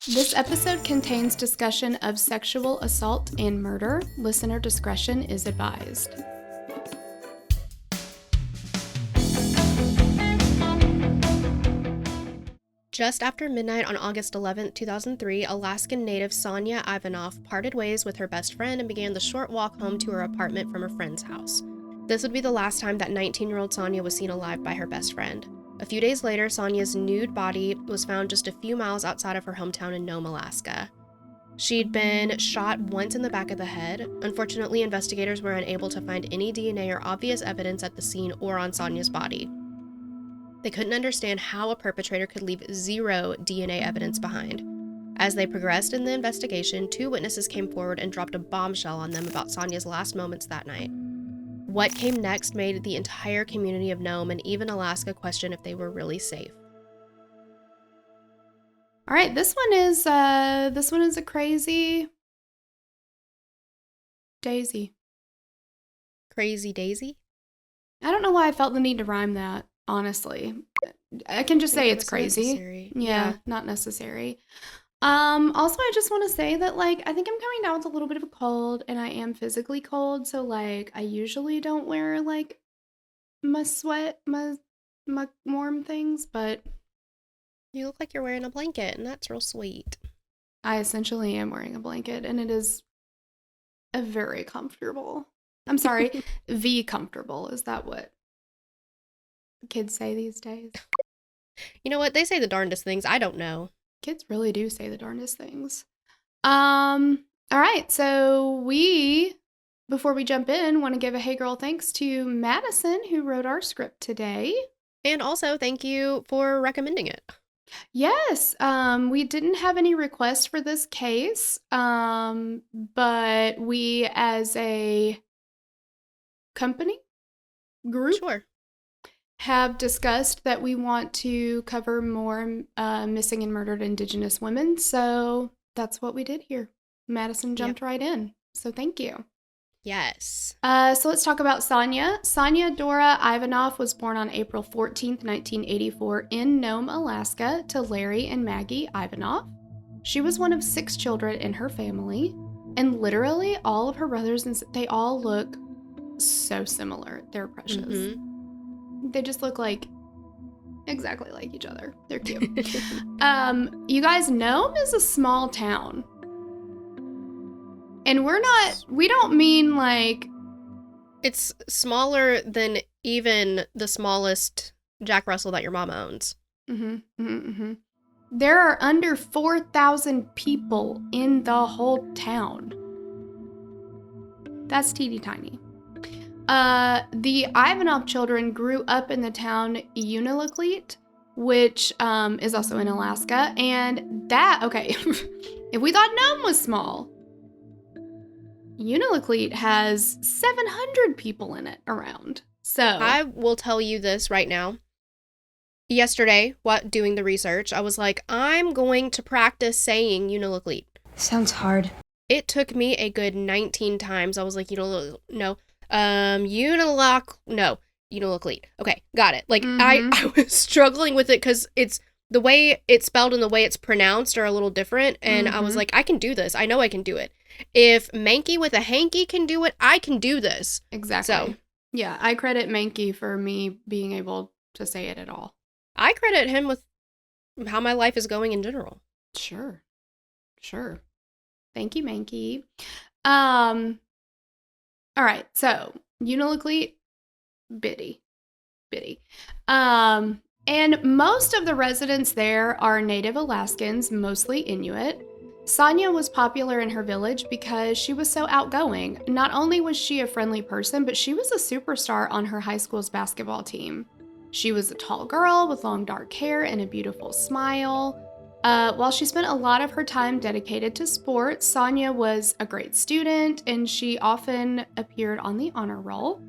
This episode contains discussion of sexual assault and murder. Listener discretion is advised. Just after midnight on August 11, 2003, Alaskan native Sonya Ivanoff parted ways with her best friend and began the short walk home to her apartment from her friend's house. This would be the last time that 19-year-old Sonya was seen alive by her best friend. A few days later, Sonya's nude body was found just a few miles outside of her hometown in Nome, Alaska. She'd been shot once in the back of the head. Unfortunately, investigators were unable to find any DNA or obvious evidence at the scene or on Sonya's body. They couldn't understand how a perpetrator could leave zero DNA evidence behind. As they progressed in the investigation, two witnesses came forward and dropped a bombshell on them about Sonya's last moments that night. What came next made the entire community of Nome and even Alaska question if they were really safe. All right, this one is a crazy daisy. Crazy Daisy? I don't know why I felt the need to rhyme that, honestly. I can just say it's crazy. Necessary. Yeah, not necessary. Also, I just want to say that, I think I'm coming down with a little bit of a cold, and I am physically cold, so, I usually don't wear, my warm things, but You look like you're wearing a blanket, and that's real sweet. I essentially am wearing a blanket, and it is a very comfortable. I'm sorry, comfortable. Is that what kids say these days? You know what? They say the darndest things. I don't know. Kids really do say the darndest things. All right, so before we jump in, want to give a hey girl thanks to Madison, who wrote our script today. And also, thank you for recommending it. Yes, we didn't have any requests for this case, but we as a company group Sure. have discussed that we want to cover more missing and murdered Indigenous women, so that's what we did here. Madison jumped right in, so thank you. Yes. So let's talk about Sonya. Sonya Dora Ivanoff was born on April 14th, 1984 in Nome, Alaska, to Larry and Maggie Ivanoff. She was one of 6 children in her family, and literally all of her brothers, they all look so similar. They're precious. Mm-hmm. They just look exactly like each other. They're cute. You guys, Nome is a small town. And we don't mean It's smaller than even the smallest Jack Russell that your mom owns. There are under 4,000 people in the whole town. That's teeny tiny. The Ivanoff children grew up in the town Unalakleet, which is also in Alaska, and if we thought Nome was small, Unalakleet has 700 people in it around. So I will tell you this right now. Yesterday, doing the research, I was like, I'm going to practice saying Unalakleet. Sounds hard. It took me a good 19 times. I was like, Unalakleet. Okay, got it. I was struggling with it because it's the way it's spelled and the way it's pronounced are a little different. And I was like, I can do this. I know I can do it. If Mankey with a hanky can do it, I can do this. Exactly. So, yeah, I credit Mankey for me being able to say it at all. I credit him with how my life is going in general. Sure. Thank you, Mankey. All right, so Unalakleet, bitty. And most of the residents there are native Alaskans, mostly Inuit. Sonya was popular in her village because she was so outgoing. Not only was she a friendly person, but she was a superstar on her high school's basketball team. She was a tall girl with long dark hair and a beautiful smile. While she spent a lot of her time dedicated to sports, Sonya was a great student, and she often appeared on the honor roll.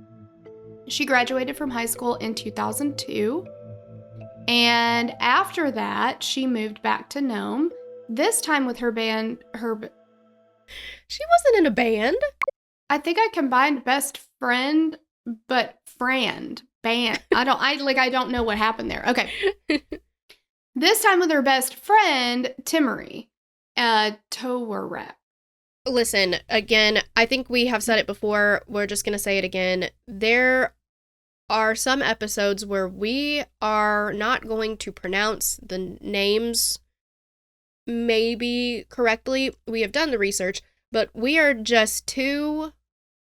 She graduated from high school in 2002, and after that, she moved back to Nome, this time with her band. She wasn't in a band. I think I combined best friend, but band. I don't know what happened there. Okay. This time with her best friend, Timmery. Towarek. Listen, again, I think we have said it before. We're just going to say it again. There are some episodes where we are not going to pronounce the names maybe correctly. We have done the research, but we are just two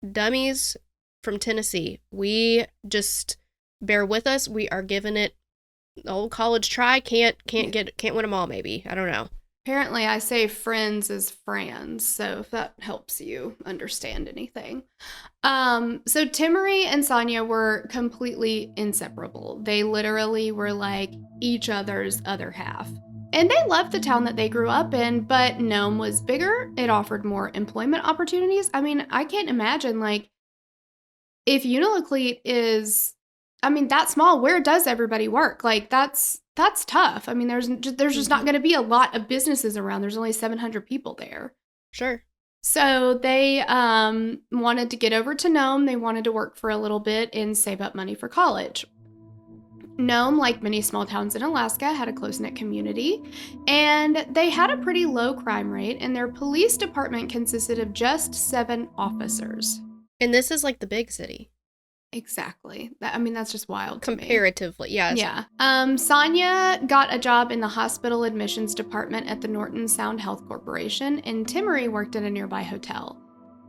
dummies from Tennessee. We just bear with us. We are giving it the old college try. Can't win them all, maybe. I don't know. Apparently, I say friends as Frans, so if that helps you understand anything. So Timmery and Sonya were completely inseparable. They literally were like each other's other half. And they loved the town that they grew up in, but Nome was bigger. It offered more employment opportunities. I mean, I can't imagine, like, if Unalakleet is, I mean, that small, where does everybody work? Like, that's tough. I mean, there's just not going to be a lot of businesses around. There's only 700 people there. Sure. So they wanted to get over to Nome. They wanted to work for a little bit and save up money for college. Nome, like many small towns in Alaska, had a close-knit community, and they had a pretty low crime rate, and their police department consisted of just 7 officers. And this is like the big city. Exactly. I mean, that's just wild to me. Comparatively, yes. Yeah. Sonya got a job in the hospital admissions department at the Norton Sound Health Corporation, and Timmery worked at a nearby hotel.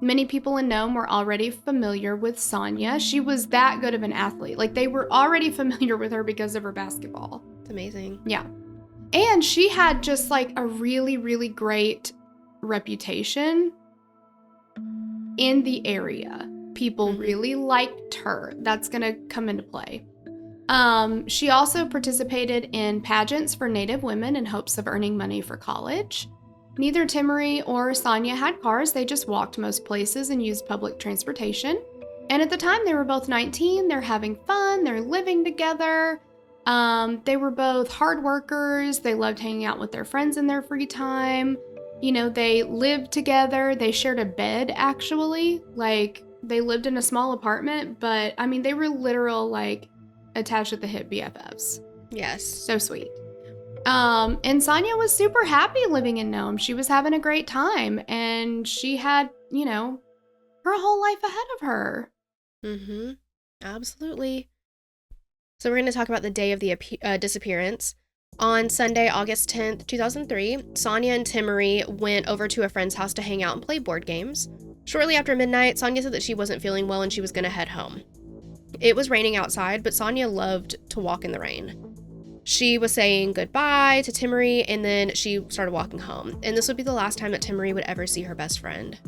Many people in Nome were already familiar with Sonya. She was that good of an athlete. Like, they were already familiar with her because of her basketball. It's amazing. Yeah. And she had just, like, a really, really great reputation in the area. People really liked her. That's going to come into play. She also participated in pageants for Native women in hopes of earning money for college. Neither Timmery or Sonya had cars. They just walked most places and used public transportation. And at the time, they were both 19. They're having fun. They're living together. They were both hard workers. They loved hanging out with their friends in their free time. You know, they lived together. They shared a bed, actually. Like, they lived in a small apartment, but, I mean, they were literal, like, attached at the hip BFFs. Yes. So sweet. And Sonya was super happy living in Nome. She was having a great time, and she had, you know, her whole life ahead of her. Mm-hmm. Absolutely. So we're going to talk about the day of the disappearance. On Sunday, August 10th, 2003, Sonya and Timmery went over to a friend's house to hang out and play board games. Shortly after midnight, Sonya said that she wasn't feeling well and she was going to head home. It was raining outside, but Sonya loved to walk in the rain. She was saying goodbye to Timmery, and then she started walking home. And this would be the last time that Timmery would ever see her best friend.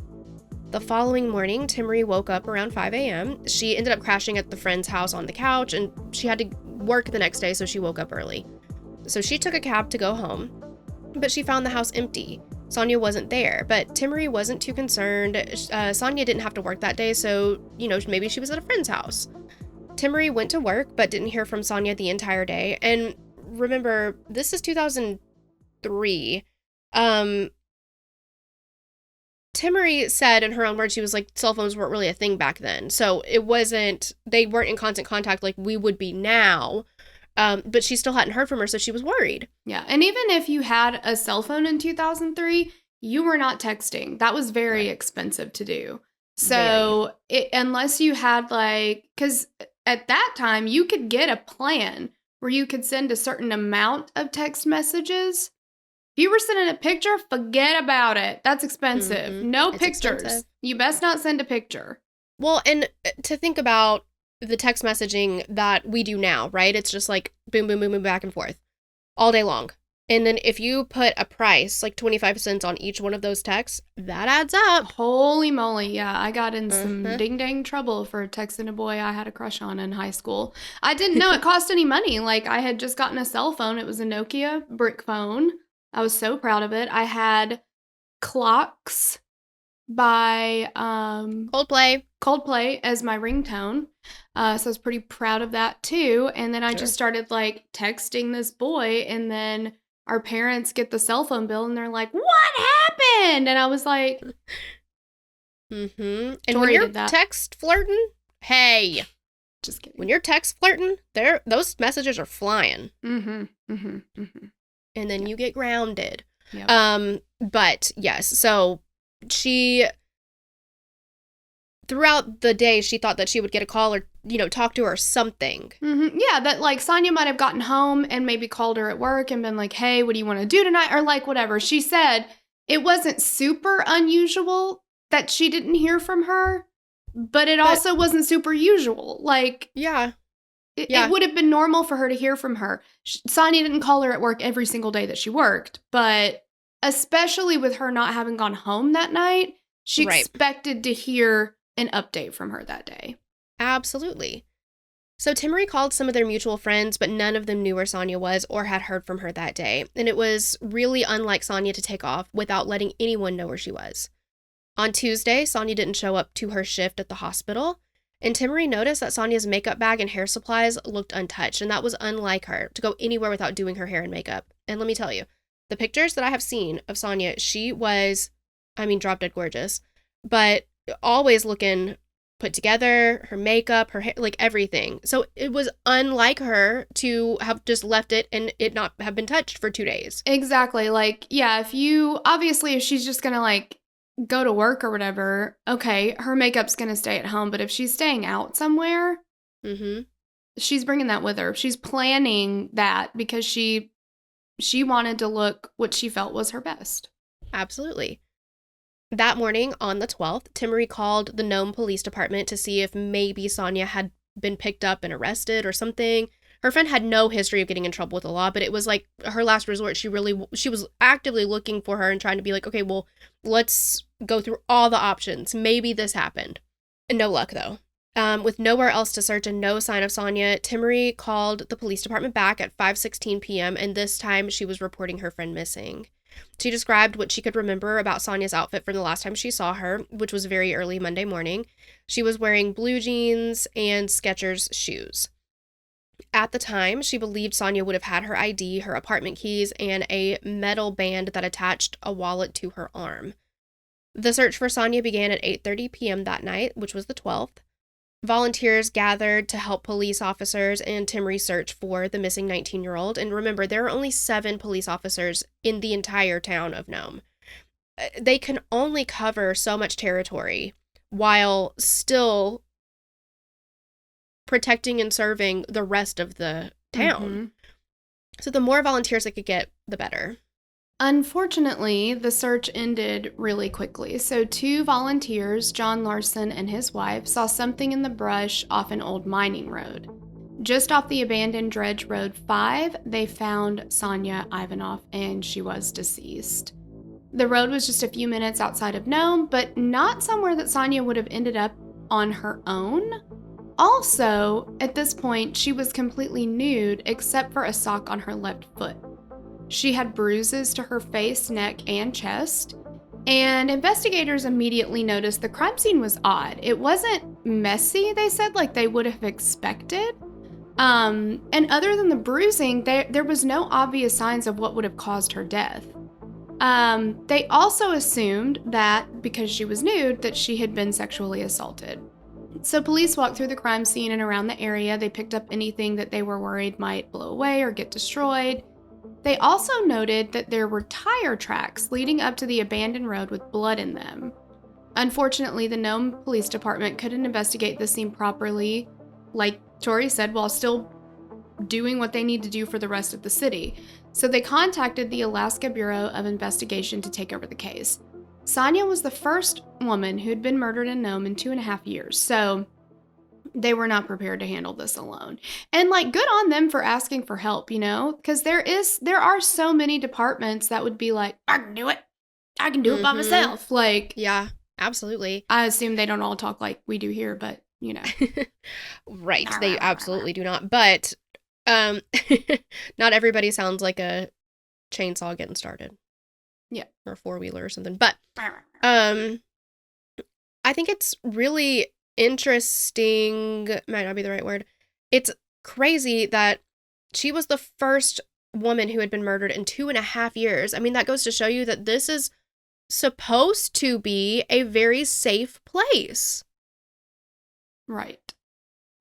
The following morning, Timmery woke up around 5 a.m. She ended up crashing at the friend's house on the couch, and she had to work the next day, so she woke up early. So she took a cab to go home, but she found the house empty. Sonya wasn't there, but Timmery wasn't too concerned. Sonya didn't have to work that day, so, you know, maybe she was at a friend's house. Timmery went to work, but didn't hear from Sonya the entire day. And remember, this is 2003. Timmery said in her own words, she was like, cell phones weren't really a thing back then. So they weren't in constant contact like we would be now. But she still hadn't heard from her, so she was worried. Yeah, and even if you had a cell phone in 2003, you were not texting. That was very expensive to do. So unless you had because at that time, you could get a plan where you could send a certain amount of text messages. If you were sending a picture, forget about it. That's expensive. Mm-hmm. No It's pictures. expensive. You best not send a picture. Well, and to think about the text messaging that we do now, right? It's just like boom, boom, boom, boom, back and forth all day long. And then if you put a price, like 25 cents on each one of those texts, that adds up. Holy moly. Yeah, I got in some ding-dang trouble for texting a boy I had a crush on in high school. I didn't know it cost any money. Like, I had just gotten a cell phone. It was a Nokia brick phone. I was so proud of it. I had Clocks by Coldplay as my ringtone. So I was pretty proud of that too. And then I just started like texting this boy, and then our parents get the cell phone bill and they're like, "What happened?" And I was like, And when you're text flirting, hey, just kidding. When you're text flirting, those messages are flying. And And then you get grounded. Yep. But yes, so she, throughout the day, she thought that she would get a call or, talk to her or something. Yeah, that like Sonya might have gotten home and maybe called her at work and been like, hey, what do you want to do tonight? Or like whatever. She said it wasn't super unusual that she didn't hear from her, but it also wasn't super usual. Like, yeah. it would have been normal for her to hear from her. Sonya didn't call her at work every single day that she worked, but especially with her not having gone home that night, she expected to hear an update from her that day. Absolutely. So Timmery called some of their mutual friends, but none of them knew where Sonya was or had heard from her that day. And it was really unlike Sonya to take off without letting anyone know where she was. On Tuesday, Sonya didn't show up to her shift at the hospital, and Timmery noticed that Sonya's makeup bag and hair supplies looked untouched, and that was unlike her to go anywhere without doing her hair and makeup. And let me tell you, the pictures that I have seen of Sonya, she was, drop dead gorgeous, but always looking put together, her makeup, her hair, like everything. So it was unlike her to have just left it and it not have been touched for 2 days. Exactly. Like, yeah, if she's just gonna like go to work or whatever, okay, her makeup's gonna stay at home. But if she's staying out somewhere, she's bringing that with her. She's planning that because she wanted to look what she felt was her best. Absolutely. That morning, on the 12th, Timmery called the Nome Police Department to see if maybe Sonya had been picked up and arrested or something. Her friend had no history of getting in trouble with the law, but it was like her last resort. She was actively looking for her and trying to be like, okay, well, let's go through all the options. Maybe this happened. And no luck, though. With nowhere else to search and no sign of Sonya, Timmery called the police department back at 5:16 p.m., and this time she was reporting her friend missing. She described what she could remember about Sonya's outfit from the last time she saw her, which was very early Monday morning. She was wearing blue jeans and Skechers shoes. At the time, she believed Sonya would have had her ID, her apartment keys, and a metal band that attached a wallet to her arm. The search for Sonya began at 8:30 p.m. that night, which was the 12th. Volunteers gathered to help police officers and Timmery search for the missing 19-year-old. And remember, there are only 7 police officers in the entire town of Nome. They can only cover so much territory while still protecting and serving the rest of the town. So the more volunteers they could get, the better. Unfortunately, the search ended really quickly. So 2 volunteers, John Larson and his wife, saw something in the brush off an old mining road. Just off the abandoned Dredge Road 5, they found Sonya Ivanoff, and she was deceased. The road was just a few minutes outside of Nome, but not somewhere that Sonya would have ended up on her own. Also, at this point, she was completely nude except for a sock on her left foot. She had bruises to her face, neck, and chest, and investigators immediately noticed the crime scene was odd. It wasn't messy, they said, like they would have expected. And other than the bruising, there was no obvious signs of what would have caused her death. They also assumed that because she was nude, that she had been sexually assaulted. So police walked through the crime scene and around the area. They picked up anything that they were worried might blow away or get destroyed. They also noted that there were tire tracks leading up to the abandoned road with blood in them. Unfortunately, the Nome Police Department couldn't investigate the scene properly, like Tori said, while still doing what they need to do for the rest of the city. So they contacted the Alaska Bureau of Investigation to take over the case. Sonya was the first woman who had been murdered in Nome in 2.5 years, so they were not prepared to handle this alone. And like, good on them for asking for help, because there are so many departments that would be like, I can do it. I can do it by myself. Like, yeah, absolutely. I assume they don't all talk like we do here, but Right, they absolutely do not. But not everybody sounds like a chainsaw getting started. Yeah. Or a 4-wheeler or something. But I think it's really interesting, might not be the right word. It's crazy that she was the first woman who had been murdered in 2.5 years. I mean, that goes to show you that this is supposed to be a very safe place. Right.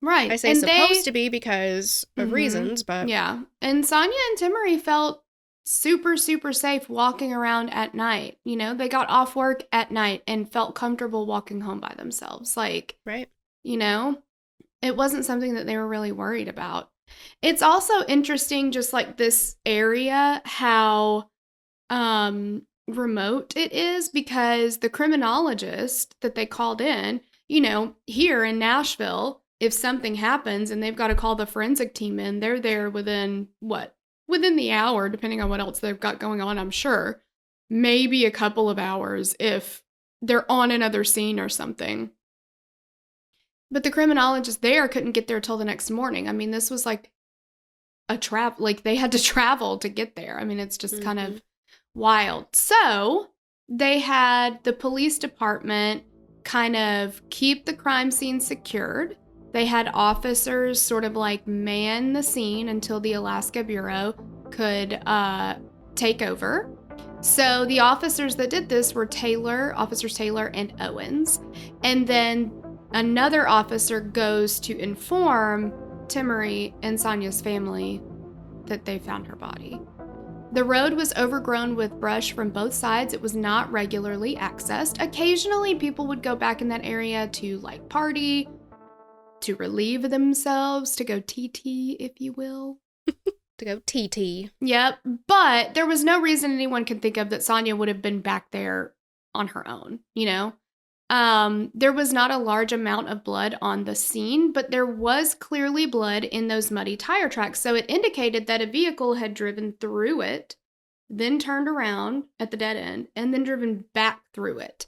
I say supposed to be because of reasons, but yeah. And Sonya and Timmery felt super, super safe walking around at night. You know, they got off work at night and felt comfortable walking home by themselves. Like, Right. you know, it wasn't something that they were really worried about. It's also interesting, just like this area, how remote it is, because the criminologist that they called in, you know, here in Nashville, if something happens and they've got to call the forensic team in, they're there within within the hour, depending on what else they've got going on, I'm sure. Maybe a couple of hours if they're on another scene or something. But the criminologist there couldn't get there till the next morning. I mean, this was like like they had to travel to get there. I mean, it's just kind of wild. So they had the police department kind of keep the crime scene secured. They had officers sort of like man the scene until the Alaska Bureau could take over. So the officers that did this were Officers Taylor and Owens. And then another officer goes to inform Timory and Sonya's family that they found her body. The road was overgrown with brush from both sides. It was not regularly accessed. Occasionally, people would go back in that area to like party, to relieve themselves, to go TT, if you will. To go TT. Yep. But there was no reason anyone could think of that Sonya would have been back there on her own, you know? There was not a large amount of blood on the scene, but there was clearly blood in those muddy tire tracks. So it indicated that a vehicle had driven through it, then turned around at the dead end, and then driven back through it.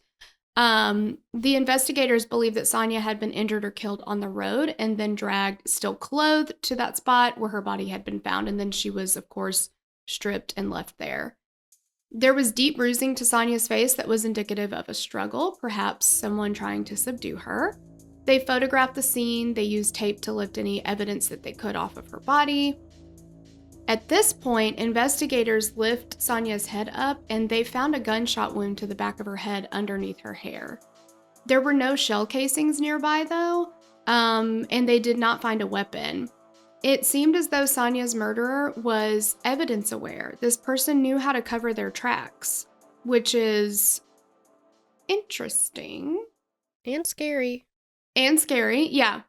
The investigators believe that Sonya had been injured or killed on the road and then dragged, still clothed, to that spot where her body had been found. And then she was, of course, stripped and left there. There was deep bruising to Sonya's face that was indicative of a struggle, perhaps someone trying to subdue her. They photographed the scene. They used tape to lift any evidence that they could off of her body. At this point, investigators lift Sonya's head up and they found a gunshot wound to the back of her head underneath her hair. There were no shell casings nearby, though, and they did not find a weapon. It seemed as though Sonya's murderer was evidence aware. This person knew how to cover their tracks, which is interesting. And scary. And scary, yeah.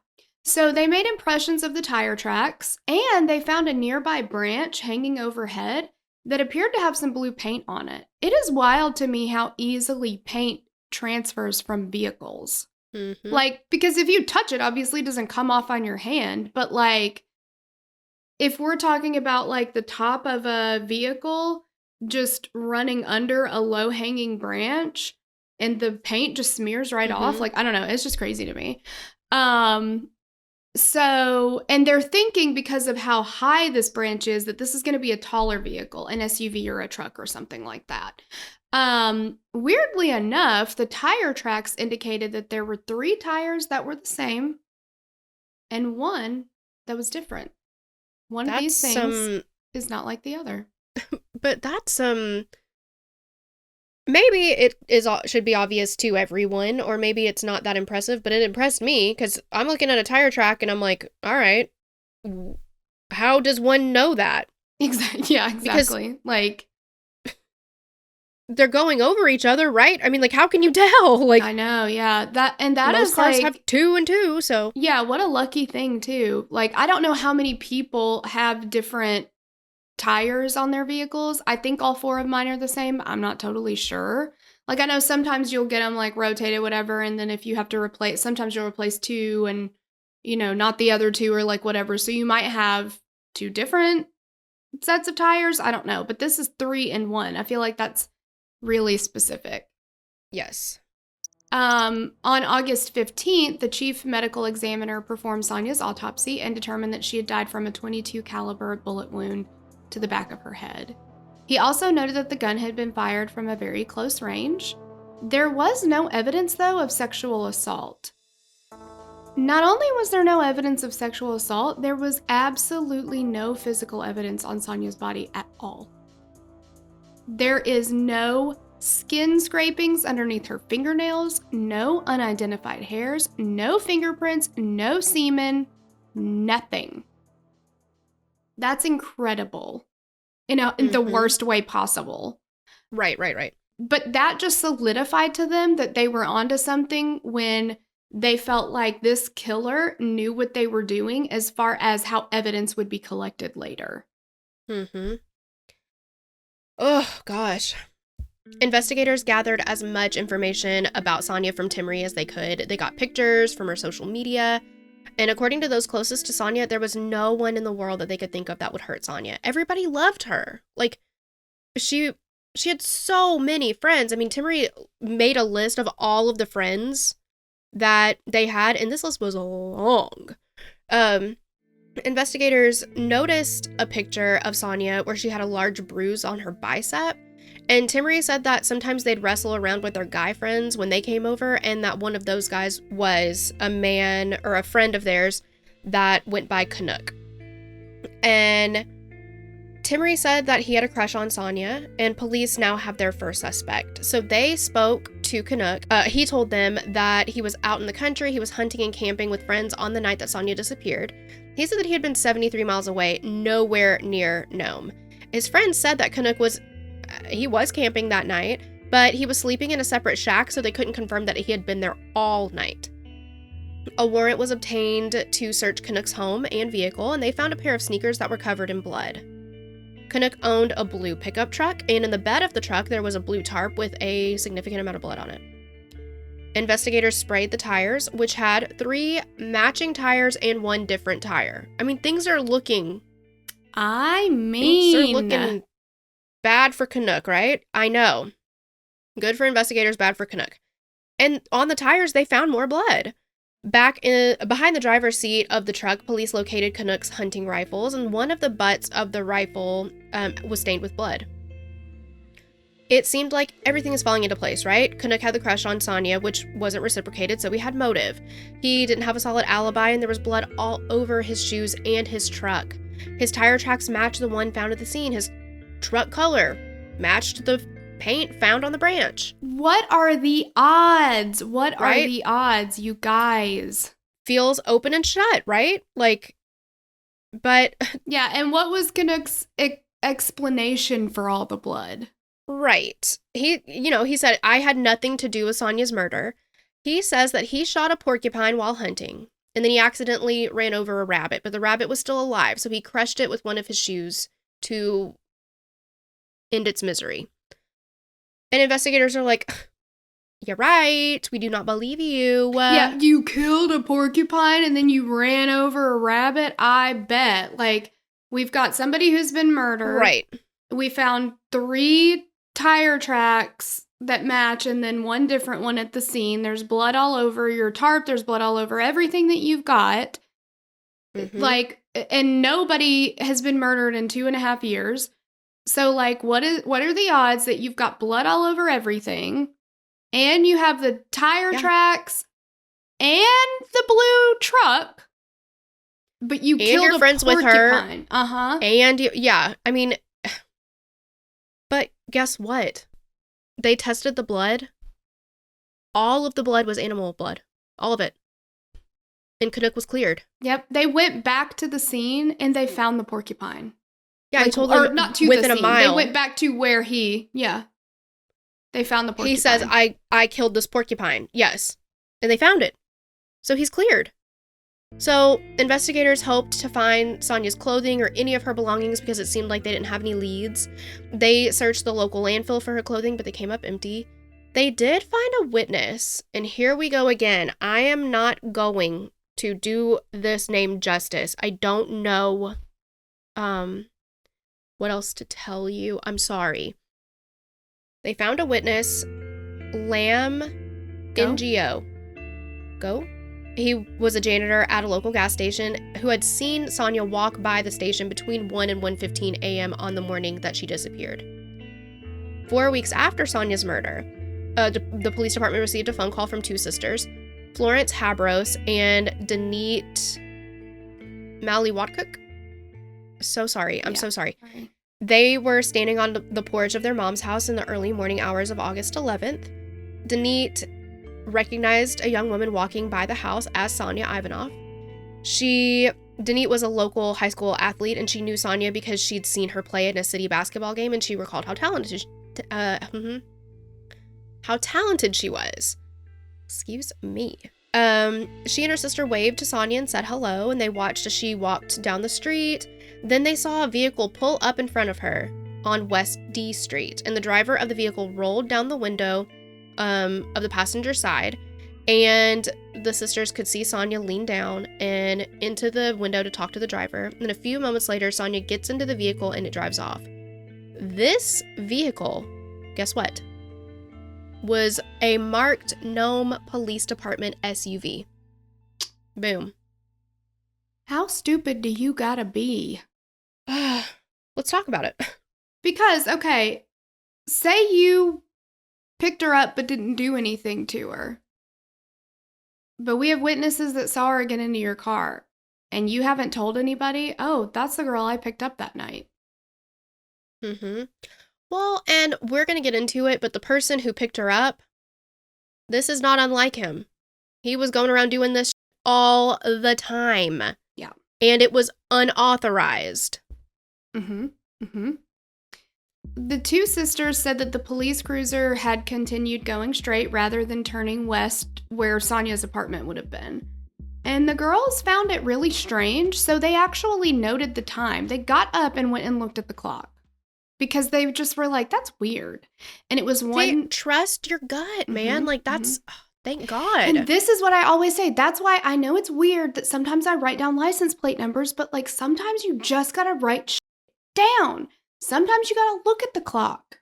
So they made impressions of the tire tracks, and they found a nearby branch hanging overhead that appeared to have some blue paint on it. It is wild to me how easily paint transfers from vehicles. Mm-hmm. Like, because if you touch it, obviously it doesn't come off on your hand, but like, if we're talking about like the top of a vehicle just running under a low-hanging branch and the paint just smears right off, like, I don't know, it's just crazy to me. So, and they're thinking because of how high this branch is that this is going to be a taller vehicle, an SUV or a truck or something like that. Weirdly enough, the tire tracks indicated that there were 3 tires that were the same and 1 that was different. One of these things is not like the other. But that's, maybe it should be obvious to everyone, or maybe it's not that impressive, but it impressed me, because I'm looking at a tire track and I'm like, all right, how does one know that? Exactly. Yeah, exactly. Because like, they're going over each other, right? I mean, like, how can you tell? Like, I know, yeah. That most cars have 2 and 2, so. Yeah, what a lucky thing, too. Like, I don't know how many people have different tires on their vehicles. I think all 4 of mine are the same. I'm not totally sure. Like, I know sometimes you'll get them, like, rotated, whatever, and then if you have to replace, sometimes you'll replace 2 and, you know, not the other 2 or, like, whatever. So you might have 2 different sets of tires. I don't know. But this is 3 and 1. I feel like that's really specific. Yes. On August 15th, the chief medical examiner performed Sonya's autopsy and determined that she had died from a .22 caliber bullet wound to the back of her head. He also noted that the gun had been fired from a very close range. There was no evidence, though, of sexual assault. Not only was there no evidence of sexual assault, there was absolutely no physical evidence on Sonya's body at all. There is no skin scrapings underneath her fingernails, no unidentified hairs, no fingerprints, no semen, nothing. That's incredible. in the worst way possible. Right. But that just solidified to them that they were onto something when they felt like this killer knew what they were doing as far as how evidence would be collected later. Oh, gosh. Investigators gathered as much information about Sonya from Timmerie as they could. They got pictures from her social media. And according to those closest to Sonya, there was no one in the world that they could think of that would hurt Sonya. Everybody loved her. Like, she had so many friends. I mean, Timmerie made a list of all of the friends that they had, and this list was long. Investigators noticed a picture of Sonya where she had a large bruise on her bicep, and Timmerie said that sometimes they'd wrestle around with their guy friends when they came over, and that one of those guys was a man or a friend of theirs that went by Canuck. And Timmerie said that he had a crush on Sonya, and police now have their first suspect. So they spoke to Canuck. He told them that he was out in the country, he was hunting and camping with friends on the night that Sonya disappeared. He said that he had been 73 miles away, nowhere near Nome. His friends said that Canuck was camping that night, but he was sleeping in a separate shack, so they couldn't confirm that he had been there all night. A warrant was obtained to search Canuck's home and vehicle, and they found a pair of sneakers that were covered in blood. Canuck owned a blue pickup truck, and in the bed of the truck, there was a blue tarp with a significant amount of blood on it. Investigators sprayed the tires, which had 3 matching tires and 1 different tire. I mean, things are looking bad for Canuck, right? I know. Good for investigators, bad for Canuck. And on the tires, they found more blood. Behind the driver's seat of the truck, police located Canuck's hunting rifles, and one of the butts of the rifle was stained with blood. It seemed like everything is falling into place, right? Canuck had the crush on Sonya, which wasn't reciprocated, so we had motive. He didn't have a solid alibi, and there was blood all over his shoes and his truck. His tire tracks matched the one found at the scene. His truck color matched the paint found on the branch. What are the odds? What are the odds, you guys? Feels open and shut, right? But... Yeah, and what was Canuck's explanation for all the blood? Right. He said, I had nothing to do with Sonya's murder. He says that he shot a porcupine while hunting, and then he accidentally ran over a rabbit, but the rabbit was still alive, so he crushed it with one of his shoes to end its misery. And investigators are like, you're right, we do not believe you. Yeah, you killed a porcupine and then you ran over a rabbit? I bet. We've got somebody who's been murdered. Right. We found 3 tire tracks that match and then 1 different one at the scene. There's blood all over your tarp. There's blood all over everything that you've got. Mm-hmm. And nobody has been murdered in 2.5 years. So, what are the odds that you've got blood all over everything, and you have the tire tracks and the blue truck, but you killed your friends with her? And I mean, but guess what? They tested the blood. All of the blood was animal blood. All of it. And Canuck was cleared. Yep. They went back to the scene and they found the porcupine. Yeah, I told them not to within the a scene. mile. They went back to where they found the porcupine. He says, I killed this porcupine. Yes. And they found it. So he's cleared. So investigators hoped to find Sonya's clothing or any of her belongings because it seemed like they didn't have any leads. They searched the local landfill for her clothing, but they came up empty. They did find a witness. And here we go again. I am not going to do this name justice. I don't know what else to tell you. I'm sorry. They found a witness, Lamb NGO. Go? He was a janitor at a local gas station who had seen Sonya walk by the station between 1 and 1:15 a.m. on the morning that she disappeared. 4 weeks after Sonya's murder, the police department received a phone call from 2 sisters, Florence Habros and Denise Maliwatkuk. So sorry. I'm so sorry. They were standing on the porch of their mom's house in the early morning hours of August 11th. Denise recognized a young woman walking by the house as Sonya Ivanoff. She Denise was a local high school athlete, and she knew Sonya because she'd seen her play in a city basketball game, and she recalled how talented she was. Excuse me. She and her sister waved to Sonya and said hello, and they watched as she walked down the street. Then they saw a vehicle pull up in front of her on West D Street, and the driver of the vehicle rolled down the window of the passenger side, and the sisters could see Sonya lean down and into the window to talk to the driver. And a few moments later, Sonya gets into the vehicle and it drives off. This vehicle, guess what? Was a marked Nome Police Department SUV. Boom. How stupid do you gotta be? Let's talk about it. Because, okay, say you picked her up but didn't do anything to her. But we have witnesses that saw her get into your car, and you haven't told anybody, oh, that's the girl I picked up that night. Well, and we're going to get into it, but the person who picked her up, this is not unlike him. He was going around doing this all the time. Yeah. And it was unauthorized. The two sisters said that the police cruiser had continued going straight rather than turning west where Sonya's apartment would have been. And the girls found it really strange, so they actually noted the time. They got up and went and looked at the clock because they just were like, that's weird. And it was one... Trust your gut, man. Like, that's... Thank God. And this is what I always say. That's why I know it's weird that sometimes I write down license plate numbers, but like sometimes you just gotta write shit down. Sometimes you gotta look at the clock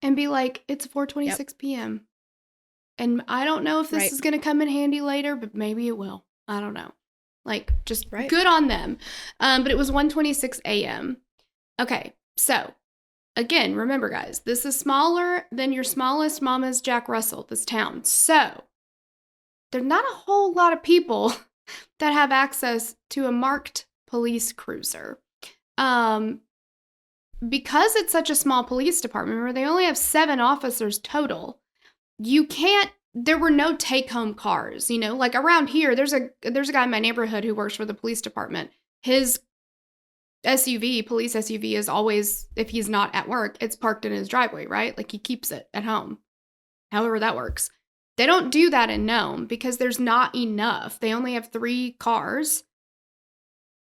and be like, it's 4:26 p.m. And I don't know if this is gonna come in handy later, but maybe it will. I don't know. Like, just good on them. But it was 1:26 a.m. Okay, so again, remember guys, this is smaller than your smallest mama's Jack Russell, this town. So there's not a whole lot of people that have access to a marked police cruiser. Because it's such a small police department, where they only have 7 officers total, there were no take-home cars, you know? Like around here, there's a guy in my neighborhood who works for the police department. His SUV, police SUV, is always, if he's not at work, it's parked in his driveway, right? Like he keeps it at home. However that works. They don't do that in Nome because there's not enough. They only have 3 cars.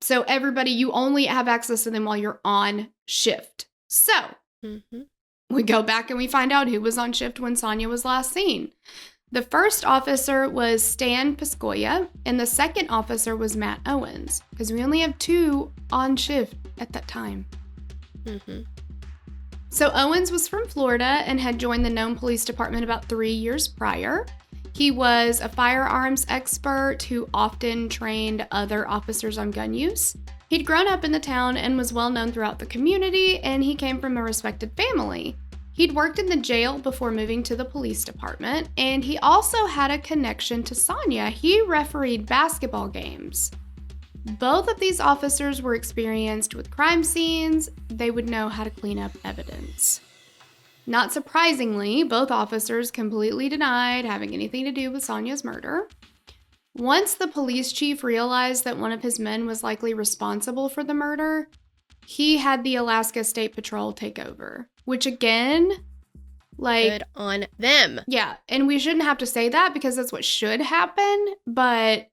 So everybody, you only have access to them while you're on shift. So we go back and we find out who was on shift when Sonya was last seen. The first officer was Stan Piscoya, and the second officer was Matt Owens, because we only have 2 on shift at that time. So Owens was from Florida and had joined the Nome Police Department about 3 years prior. He was a firearms expert who often trained other officers on gun use. He'd grown up in the town and was well known throughout the community, and he came from a respected family. He'd worked in the jail before moving to the police department, and he also had a connection to Sonya. He refereed basketball games. Both of these officers were experienced with crime scenes. They would know how to clean up evidence. Not surprisingly, both officers completely denied having anything to do with Sonya's murder. Once the police chief realized that one of his men was likely responsible for the murder, he had the Alaska State Patrol take over. Which again, like... Good on them. Yeah, and we shouldn't have to say that because that's what should happen, but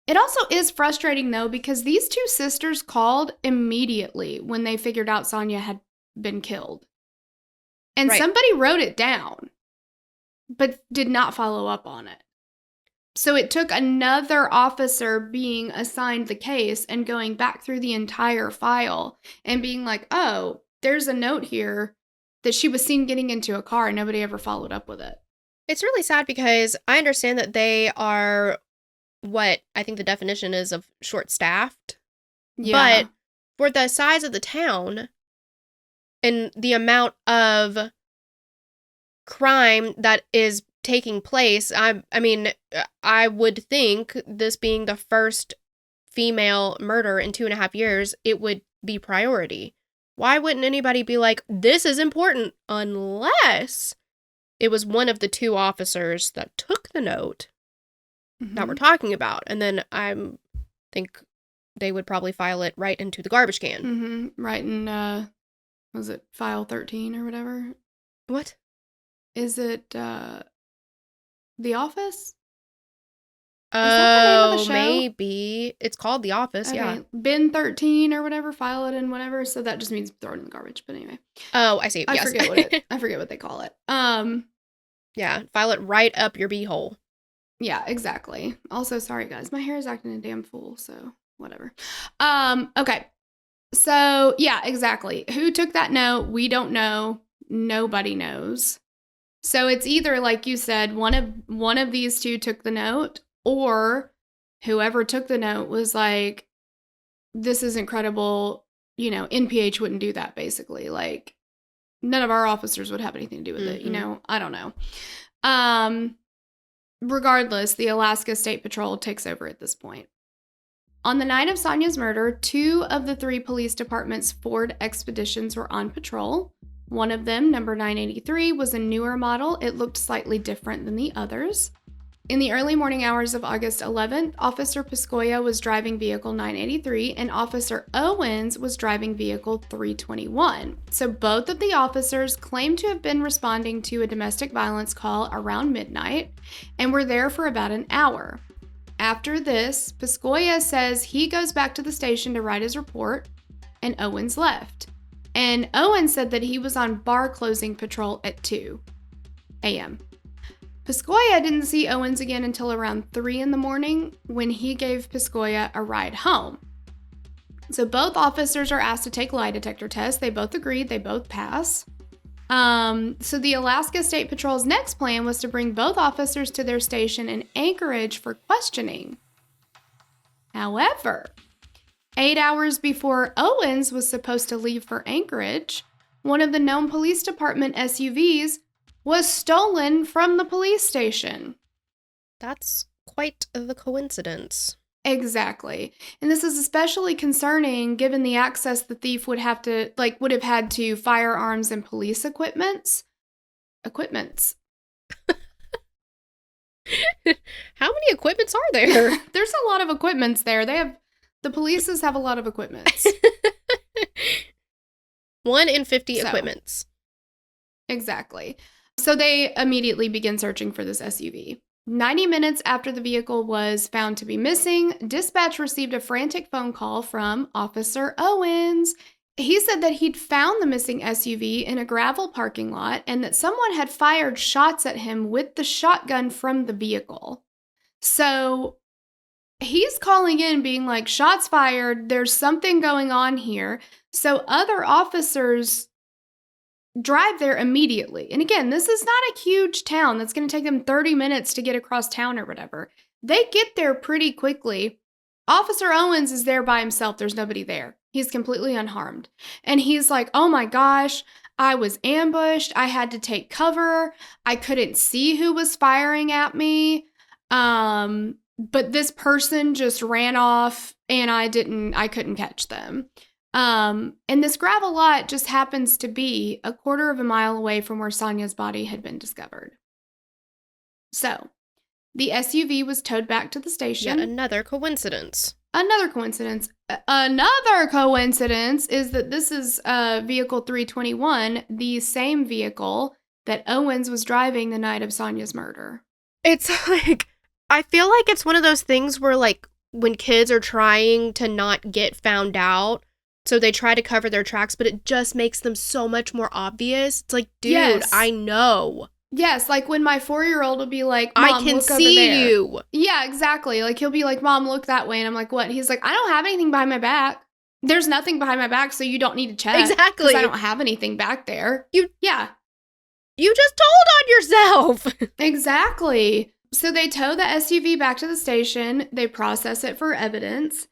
it also is frustrating though because these 2 sisters called immediately when they figured out Sonya had been killed. And somebody wrote it down, but did not follow up on it. So it took another officer being assigned the case and going back through the entire file and being like, oh, there's a note here that she was seen getting into a car and nobody ever followed up with it. It's really sad because I understand that they are what I think the definition is of short-staffed. Yeah. But for the size of the town and the amount of crime that is taking place, I mean, I would think this being the first female murder in 2.5 years, it would be priority. Why wouldn't anybody be like, this is important, unless it was one of the 2 officers that took the note that we're talking about. And then I think they would probably file it right into the garbage can. Mm-hmm. Right in, was it file 13 or whatever? What? Is it, The Office? Oh, Is that the name of the show? maybe. It's called The Office, Okay. yeah. Bin 13 or whatever, file it in whatever. So that just means throw it in the garbage. But anyway. Oh, I see. I yes. forget what they call it. Yeah, file it right up your beehole. Yeah, exactly. Also, sorry guys, my hair is acting a damn fool, so whatever. Okay. So, yeah, exactly. Who took that note? We don't know. Nobody knows. So it's either, like you said, one of these two took the note, or whoever took the note was like, this is incredible. You know, NPH wouldn't do that, basically. Like, none of our officers would have anything to do with it. You know, I don't know. Regardless, the Alaska State Patrol takes over at this point. On the night of Sonya's murder, 2 of the 3 police department's Ford Expeditions were on patrol. One of them, number 983, was a newer model. It looked slightly different than the others. In the early morning hours of August 11th, Officer Piscoya was driving vehicle 983 and Officer Owens was driving vehicle 321. So both of the officers claimed to have been responding to a domestic violence call around midnight and were there for about an hour. After this, Piscoya says he goes back to the station to write his report, and Owens left. And Owens said that he was on bar closing patrol at 2 a.m. Piscoya didn't see Owens again until around 3 in the morning when he gave Piscoya a ride home. So both officers are asked to take lie detector tests. They both agreed. They both pass. So the Alaska State Patrol's next plan was to bring both officers to their station in Anchorage for questioning. However, 8 hours before Owens was supposed to leave for Anchorage, one of the Nome Police Department SUVs was stolen from the police station. That's quite the coincidence. Exactly. And this is especially concerning given the access the thief would have had to firearms and police equipments. How many equipments are there? There's a lot of equipments there. The polices have a lot of equipments. 1 in 50 equipments. Exactly. So they immediately begin searching for this SUV. 90 minutes after the vehicle was found to be missing, dispatch received a frantic phone call from Officer Owens. He said that he'd found the missing SUV in a gravel parking lot and that someone had fired shots at him with the shotgun from the vehicle. So he's calling in being like, shots fired, there's something going on here. So other officers drive there immediately. And again, this is not a huge town that's going to take them 30 minutes to get across town or whatever. They get there pretty quickly. Officer Owens is there by himself. There's nobody there. He's completely unharmed. And he's like, oh my gosh, I was ambushed. I had to take cover. I couldn't see who was firing at me. But this person just ran off and I couldn't catch them. And this gravel lot just happens to be a quarter of a mile away from where Sonya's body had been discovered. So, the SUV was towed back to the station. Yet another coincidence. Another coincidence is that this is vehicle 321, the same vehicle that Owens was driving the night of Sonya's murder. It's like, I feel like it's one of those things where, like, when kids are trying to not get found out, so they try to cover their tracks, but it just makes them so much more obvious. It's like, dude, yes. I know. Yes, like when my 4-year-old will be like, Mom, I can look see over there. you. Yeah, exactly. Like he'll be like, Mom, look that way. And I'm like, what? He's like, I don't have anything behind my back. There's nothing behind my back, so you don't need to check. Exactly. Because I don't have anything back there. You just told on yourself. Exactly. So they tow the SUV back to the station. They process it for evidence.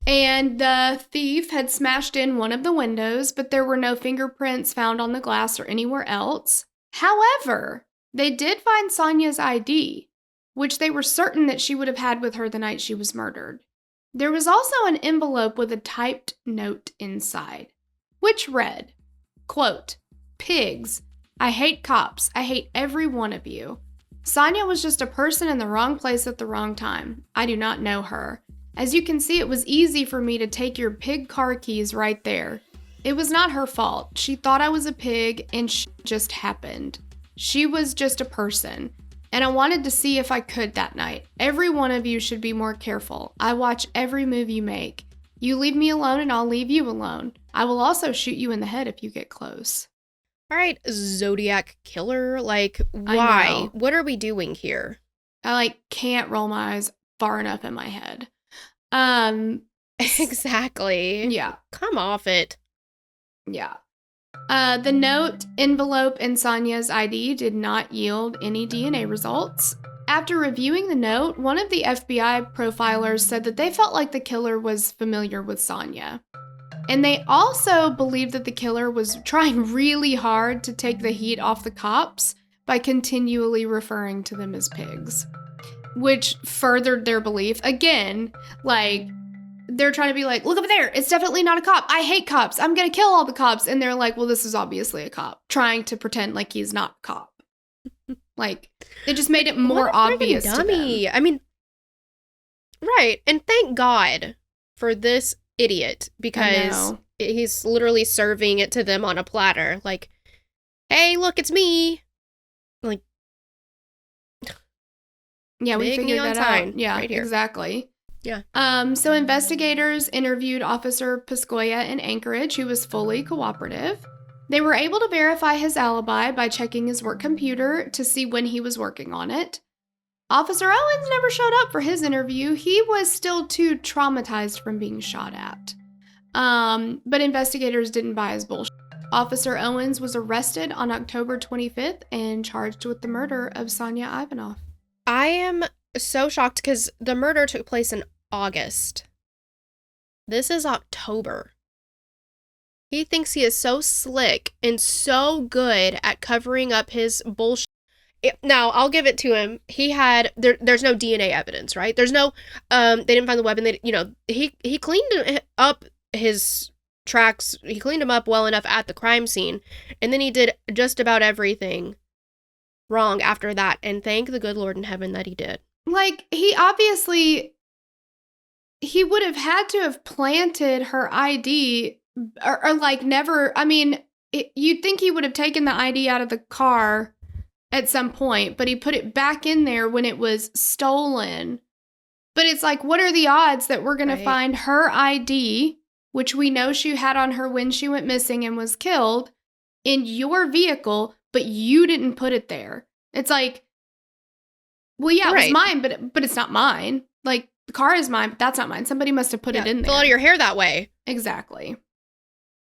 And the thief had smashed in one of the windows, but there were no fingerprints found on the glass or anywhere else. However, they did find Sonya's ID, which they were certain that she would have had with her the night she was murdered. There was also an envelope with a typed note inside, which read, quote, "Pigs, I hate cops. I hate every one of you. Sonya was just a person in the wrong place at the wrong time. I do not know her. As you can see, it was easy for me to take your pig car keys right there. It was not her fault. She thought I was a pig and just happened. She was just a person. And I wanted to see if I could that night. Every one of you should be more careful. I watch every move you make. You leave me alone and I'll leave you alone. I will also shoot you in the head if you get close. All right, Zodiac Killer, like, why? What are we doing here? I can't roll my eyes far enough in my head. Exactly. Yeah. Come off it. Yeah. The note, envelope, and Sonya's ID did not yield any DNA results. After reviewing the note, one of the FBI profilers said that they felt like the killer was familiar with Sonya. And they also believed that the killer was trying really hard to take the heat off the cops by continually referring to them as pigs, which furthered their belief. Again, they're trying to be like, look over there, it's definitely not a cop. I hate cops. I'm going to kill all the cops. And they're like, well, this is obviously a cop, trying to pretend like he's not a cop. It just made it more obvious to them. I mean, right. And thank God for this idiot, because he's literally serving it to them on a platter. Like, hey, look, it's me. Like, yeah, we figured that out. Yeah, right here. Exactly. Yeah. So investigators interviewed Officer Piscoya in Anchorage, who was fully cooperative. They were able to verify his alibi by checking his work computer to see when he was working on it. Officer Owens never showed up for his interview. He was still too traumatized from being shot at. But investigators didn't buy his bullshit. Officer Owens was arrested on October 25th and charged with the murder of Sonya Ivanoff. I am so shocked because the murder took place in August. This is October. He thinks he is so slick and so good at covering up his bullshit. Now, I'll give it to him. He had, there's no DNA evidence, right? There's no, they didn't find the weapon. He cleaned up his tracks. He cleaned them up well enough at the crime scene. And then he did just about everything wrong after that. And thank the good Lord in heaven that he did. He would have had to have planted her ID or never, you'd think he would have taken the ID out of the car at some point, but he put it back in there when it was stolen. But it's what are the odds that we're going to find her ID, which we know she had on her when she went missing and was killed, in your vehicle, but you didn't put it there? It's well, yeah, it was mine, but it's not mine. The car is mine, but that's not mine. Somebody must have put it in there. Fill out your hair that way. Exactly.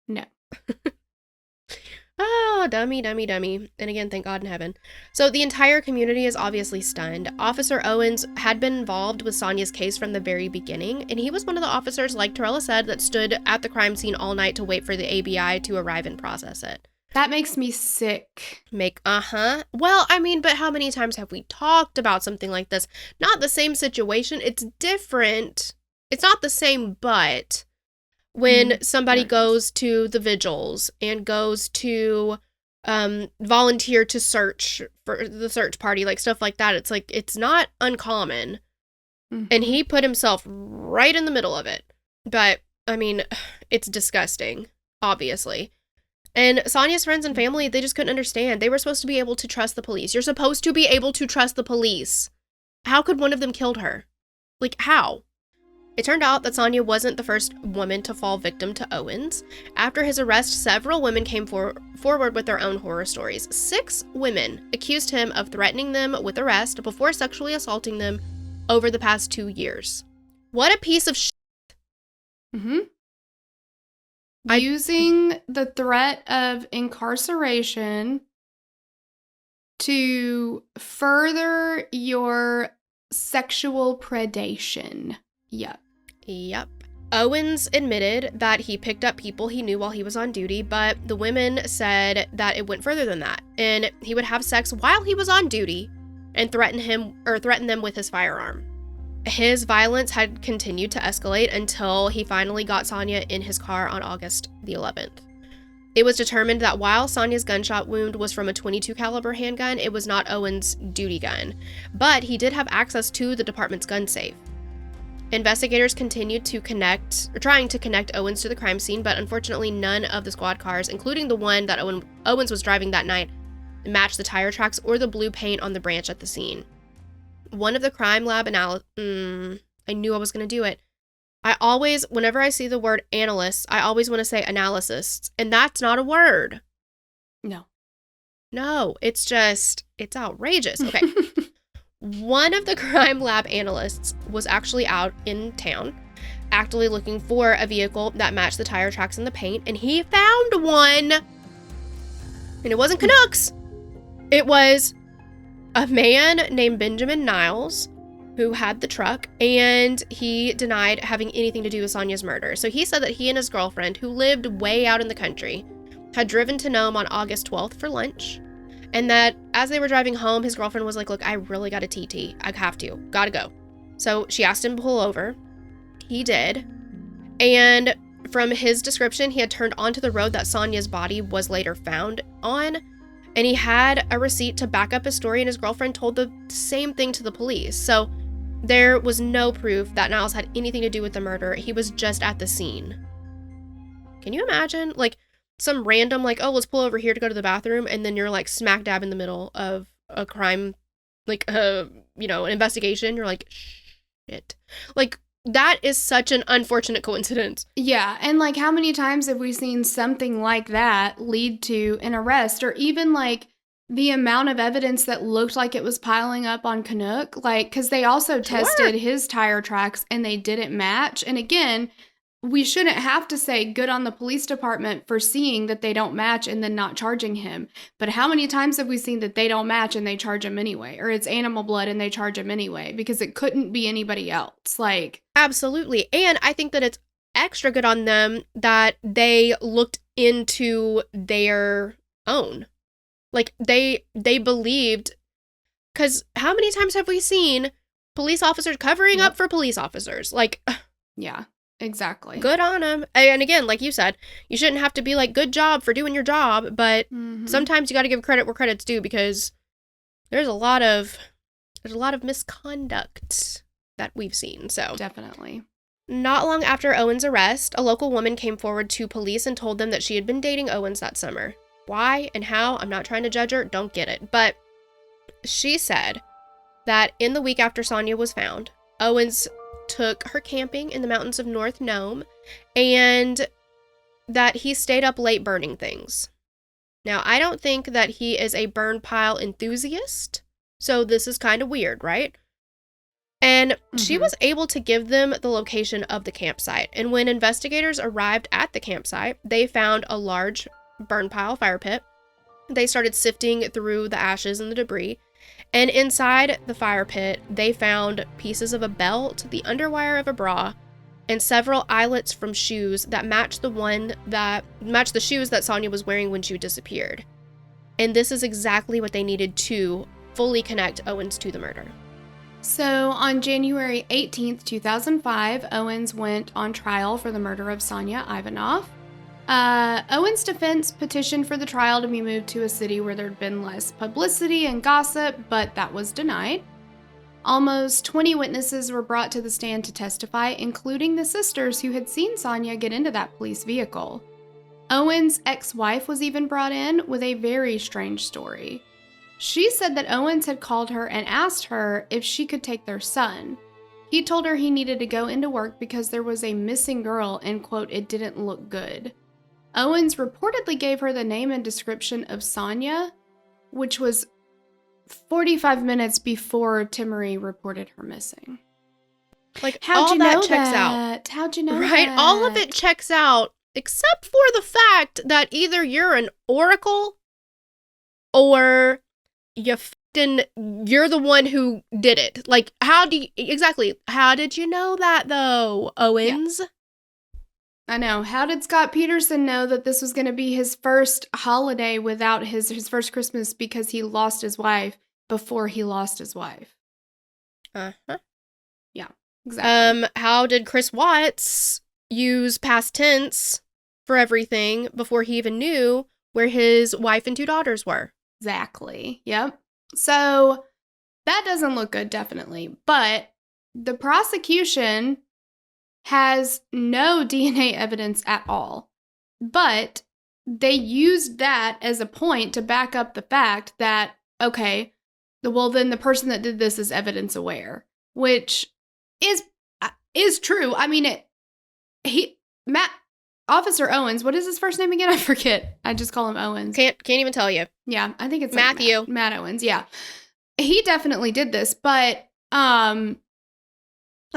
No. Oh, dummy. And again, thank God in heaven. So the entire community is obviously stunned. Officer Owens had been involved with Sonya's case from the very beginning, and he was one of the officers, like Torella said, that stood at the crime scene all night to wait for the ABI to arrive and process it. That makes me sick. Well, but how many times have we talked about something like this? Not the same situation. It's different. It's not the same, but when somebody goes to the vigils and goes to volunteer to search for the search party, stuff like that, it's not uncommon. Mm-hmm. And he put himself right in the middle of it. But, it's disgusting, obviously. And Sonya's friends and family, they just couldn't understand. They were supposed to be able to trust the police. You're supposed to be able to trust the police. How could one of them killed her? How? It turned out that Sonya wasn't the first woman to fall victim to Owens. After his arrest, several women came forward with their own horror stories. 6 women accused him of threatening them with arrest before sexually assaulting them over the past 2 years. What a piece of shit. Mm-hmm. Using the threat of incarceration to further your sexual predation. Yep. Owens admitted that he picked up people he knew while he was on duty, but the women said that it went further than that, and he would have sex while he was on duty and threaten them with his firearm. His violence had continued to escalate until he finally got Sonya in his car on August the 11th. It was determined that while Sonya's gunshot wound was from a .22 caliber handgun, it was not Owens' duty gun, but he did have access to the department's gun safe. Investigators continued trying to connect Owens to the crime scene, but unfortunately none of the squad cars, including the one that Owens was driving that night, matched the tire tracks or the blue paint on the branch at the scene. One of the crime lab I knew I was going to do it. Whenever I see the word analysts, I always want to say analysts, and that's not a word. No, it's outrageous. Okay. One of the crime lab analysts was actually out in town, actively looking for a vehicle that matched the tire tracks and the paint, and he found one. And it wasn't Canucks. It was a man named Benjamin Niles who had the truck, and he denied having anything to do with Sonya's murder. So he said that he and his girlfriend, who lived way out in the country, had driven to Nome on August 12th for lunch. And that as they were driving home, his girlfriend was like, look, I really got a TT. I have to. Gotta go. So she asked him to pull over. He did. And from his description, he had turned onto the road that Sonya's body was later found on. And he had a receipt to back up his story, and his girlfriend told the same thing to the police. So there was no proof that Niles had anything to do with the murder. He was just at the scene. Can you imagine? Like, some random, like, oh, let's pull over here to go to the bathroom, and then you're, like, smack dab in the middle of a crime, like, an investigation. You're like, shit. Like, that is such an unfortunate coincidence. Yeah, and, like, how many times have we seen something like that lead to an arrest, or even, like, the amount of evidence that looked like it was piling up on Canuck? Like, because they also tested his tire tracks, and they didn't match. And again, we shouldn't have to say good on the police department for seeing that they don't match and then not charging him. But how many times have we seen that they don't match and they charge him anyway? Or it's animal blood and they charge him anyway because it couldn't be anybody else. Like, absolutely. And I think that it's extra good on them that they looked into their own. Like, they believed, because how many times have we seen police officers covering up for police officers? Like, yeah. Exactly. Good on them. And again, like you said, you shouldn't have to be like, good job for doing your job, but sometimes you got to give credit where credit's due, because there's a lot of misconduct that we've seen. So definitely. Not long after Owens' arrest, a local woman came forward to police and told them that she had been dating Owens that summer. Why and how? I'm not trying to judge her. Don't get it. But she said that in the week after Sonya was found, Owens took her camping in the mountains of North Nome, and that he stayed up late burning things. Now, I don't think that he is a burn pile enthusiast, so this is kind of weird, right? And she was able to give them the location of the campsite, and when investigators arrived at the campsite, they found a large burn pile fire pit. They started sifting through the ashes and the debris, and inside the fire pit, they found pieces of a belt, the underwire of a bra, and several eyelets from shoes that matched the shoes that Sonya was wearing when she disappeared. And this is exactly what they needed to fully connect Owens to the murder. So on January 18th, 2005, Owens went on trial for the murder of Sonya Ivanoff. Owens' defense petitioned for the trial to be moved to a city where there'd been less publicity and gossip, but that was denied. Almost 20 witnesses were brought to the stand to testify, including the sisters who had seen Sonya get into that police vehicle. Owens' ex-wife was even brought in with a very strange story. She said that Owens had called her and asked her if she could take their son. He told her he needed to go into work because there was a missing girl and, quote, it didn't look good. Owens reportedly gave her the name and description of Sonya, which was 45 minutes before Timory reported her missing. Like, how'd all you that know checks that? out. How'd you know right? that? All of it checks out, except for the fact that either you're an oracle or you're the one who did it. Like, how did you know that, though, Owens? Yeah. I know. How did Scott Peterson know that this was going to be his first holiday without his first Christmas, because he lost his wife before he lost his wife? Uh-huh. Yeah, exactly. How did Chris Watts use past tense for everything before he even knew where his wife and 2 daughters were? Exactly. Yep. So that doesn't look good, definitely. But the prosecution has no DNA evidence at all. But they used that as a point to back up the fact that, okay, well, then the person that did this is evidence aware, which is true. I mean, Officer Owens, what is his first name again? I forget. I just call him Owens. Can't even tell you. Yeah, I think it's Matthew. Like Matt Owens, yeah. He definitely did this, but I